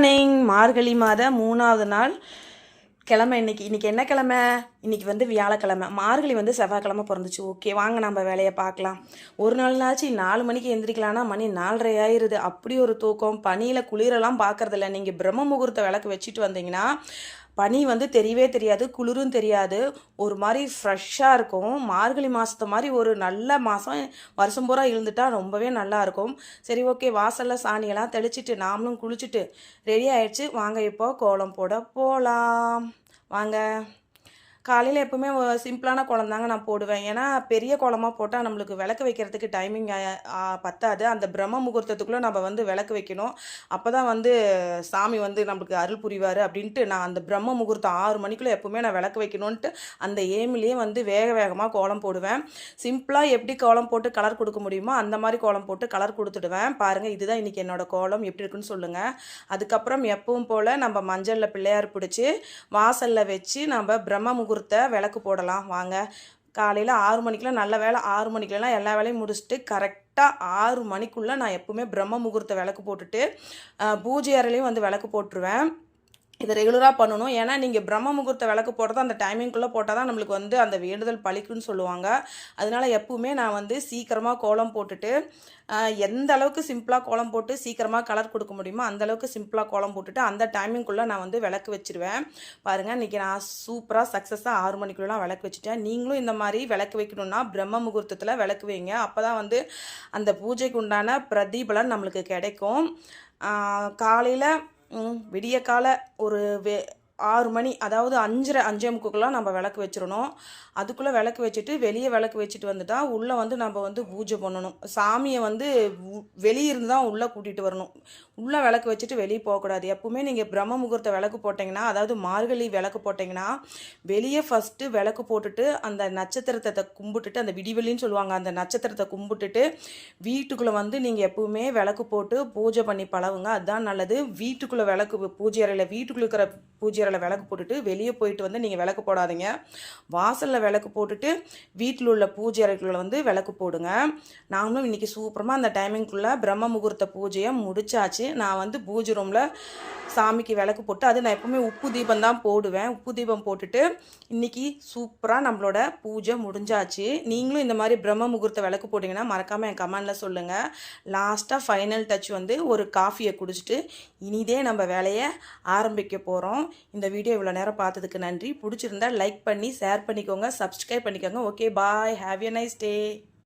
Morning. மார்கழி மாத 3வது நாள் கிழமை. இன்னைக்கு என்ன கிழமை? இன்னைக்கு வந்து வியாழக்கிழமை. மார்கழி வந்து செவ்வாய்க்கிழமை பிறந்துச்சு. ஓகே, வாங்க நம்ம வேலையை பார்க்கலாம். ஒரு நாள்னாச்சு 4 மணிக்கு எந்திரிக்கலாம்னா மணி 4:30 ஆயிடுது. அப்படி ஒரு தூக்கம். பனியில் குளிரெல்லாம் பார்க்கறதில்ல. நீங்கள் பிரம்ம முகூர்த்த விளக்கு வச்சுட்டு வந்தீங்கன்னா பனி வந்து தெரியவே தெரியாது, குளிரும் தெரியாது, ஒரு மாதிரி ஃப்ரெஷ்ஷாக இருக்கும். மார்கழி மாதத்தை மாதிரி ஒரு நல்ல மாதம் வருஷம் பூரா இருந்துட்டா ரொம்பவே நல்லாயிருக்கும். சரி, ஓகே, வாசலில் சாணியெல்லாம் தெளிச்சிட்டு நாமளும் குளிச்சுட்டு ரெடி ஆகிடுச்சு. வாங்க இப்போ கோலம் போட போகலாம். வாங்க. காலையில் எப்போவுமே சிம்பிளான கோலம் தாங்க நான் போடுவேன். ஏன்னா பெரிய கோலமாக போட்டால் நம்மளுக்கு விளக்கு வைக்கிறதுக்கு டைமிங் பத்தாது. அந்த பிரம்ம முகூர்த்தத்துக்குள்ளே நம்ம வந்து விளக்கு வைக்கணும். அப்போ தான் வந்து சாமி வந்து நம்மளுக்கு அருள் புரிவார் அப்படின்ட்டு நான் அந்த பிரம்ம முகூர்த்தம் 6 மணிக்குள்ளே எப்போவுமே நான் விளக்கு வைக்கணுன்ட்டு அந்த ஏமிலேயே வந்து வேகமாக கோலம் போடுவேன். சிம்பிளாக எப்படி கோலம் போட்டு கலர் கொடுக்க முடியுமோ அந்த மாதிரி கோலம் போட்டு கலர் கொடுத்துடுவேன். பாருங்கள், இதுதான் இன்றைக்கி என்னோடய கோலம். எப்படி இருக்குன்னு சொல்லுங்கள். அதுக்கப்புறம் எப்பவும் போல் நம்ம மஞ்சளில் பிள்ளையார் பிடிச்சி வாசலில் வச்சு நம்ம பிரம்ம முகூர்த்த விளக்கு போடலாம். வாங்க. காலையில் 6 மணிக்கெலாம், நல்ல வேலை 6 மணிக்கெலாம் எல்லா வேலையும் முடிச்சுட்டு கரெக்டாக 6 மணிக்குள்ளே நான் எப்போவுமே பிரம்ம முகூர்த்த விளக்கு போட்டுட்டு பூஜை அறையிலையும் வந்து விளக்கு போட்டுருவேன். இதை ரெகுலராக பண்ணணும். ஏன்னா நீங்கள் பிரம்ம முகூர்த்த விளக்கு போடுறது அந்த டைமிங்குள்ளே போட்டால் தான் நம்மளுக்கு வந்து அந்த வேண்டுதல் பழிக்குன்னு சொல்லுவாங்க. அதனால் எப்பவுமே நான் வந்து சீக்கிரமாக கோலம் போட்டுட்டு எந்த அளவுக்கு சிம்பிளாக கோலம் போட்டு சீக்கிரமாக கலர் கொடுக்க முடியுமோ அந்தளவுக்கு சிம்பிளாக கோலம் போட்டுட்டு அந்த டைமிங்குள்ளே நான் வந்து விளக்கு வச்சுருவேன். பாருங்கள், இன்றைக்கி நான் சூப்பராக சக்ஸஸாக 6 மணிக்குள்ளலாம் விளக்கு வச்சுட்டேன். நீங்களும் இந்த மாதிரி விளக்கு வைக்கணுன்னா பிரம்ம முகூர்த்தத்தில் விளக்கு வைங்க. அப்போ தான் வந்து அந்த பூஜைக்கு உண்டான பிரதிபலன் நம்மளுக்கு கிடைக்கும். காலையில் விடிய கால ஒரு 6 மணி, அதாவது 5:30 5:45 நம்ம விளக்கு வச்சிடணும். அதுக்குள்ளே விளக்கு வச்சுட்டு வெளியே விளக்கு வச்சுட்டு வந்துட்டா உள்ளே வந்து நம்ம வந்து பூஜை பண்ணணும். சாமியை வந்து வெளியிருந்து தான் உள்ளே கூட்டிகிட்டு வரணும். உள்ளே விளக்கு வச்சுட்டு வெளியே போகக்கூடாது. எப்பவுமே நீங்கள் பிரம்ம முகூர்த்த விளக்கு போட்டிங்கன்னா, அதாவது மார்கழி விளக்கு போட்டிங்கன்னா வெளியே ஃபஸ்ட்டு விளக்கு போட்டுட்டு அந்த நட்சத்திரத்தை கும்பிட்டுட்டு, அந்த விடிவெளின்னு சொல்லுவாங்க, அந்த நட்சத்திரத்தை கும்பிட்டுட்டு வீட்டுக்குள்ளே வந்து நீங்கள் எப்பவுமே விளக்கு போட்டு பூஜை பண்ணி பழகுங்க. அதுதான் நல்லது. வீட்டுக்குள்ளே விளக்கு பூஜை அறையில் வீட்டுக்குள்ளே இருக்கிற பூஜை அறையில் விளக்கு போட்டுட்டு வெளியே போயிட்டு வந்து நீங்கள் விளக்கு போடாதீங்க. வாசலில் விளக்கு போட்டுட்டு வீட்டில் உள்ள பூஜை அறைக்குள்ளே வந்து விளக்கு போடுங்க. நாங்களும் இன்றைக்கி சூப்பரமாக அந்த டைமிங்குள்ளே பிரம்ம முகூர்த்த பூஜையை முடிச்சாச்சு. நான் வந்து பூஜை ரூமில் சாமிக்கு விளக்கு போட்டு, அது நான் எப்பவுமே உப்பு தீபம் தான் போடுவேன். உப்பு தீபம் போட்டுட்டு இன்றைக்கி சூப்பராக நம்மளோட பூஜை முடிஞ்சாச்சு. நீங்களும் இந்த மாதிரி பிரம்ம முகூர்த்த விளக்கு போட்டிங்கன்னா மறக்காமல் என் கமெண்டில் சொல்லுங்கள். லாஸ்ட்டாக ஃபைனல் டச் வந்து ஒரு காஃபியை குடிச்சிட்டு இனிதே நம்ம வேலையை ஆரம்பிக்க போகிறோம். இந்த வீடியோ இவ்வளோ நேரம் பார்த்ததுக்கு நன்றி. பிடிச்சிருந்தா லைக் பண்ணி ஷேர் பண்ணிக்கோங்க, சப்ஸ்கிரைப் பண்ணிக்கோங்க. Okay, bye, have a nice day.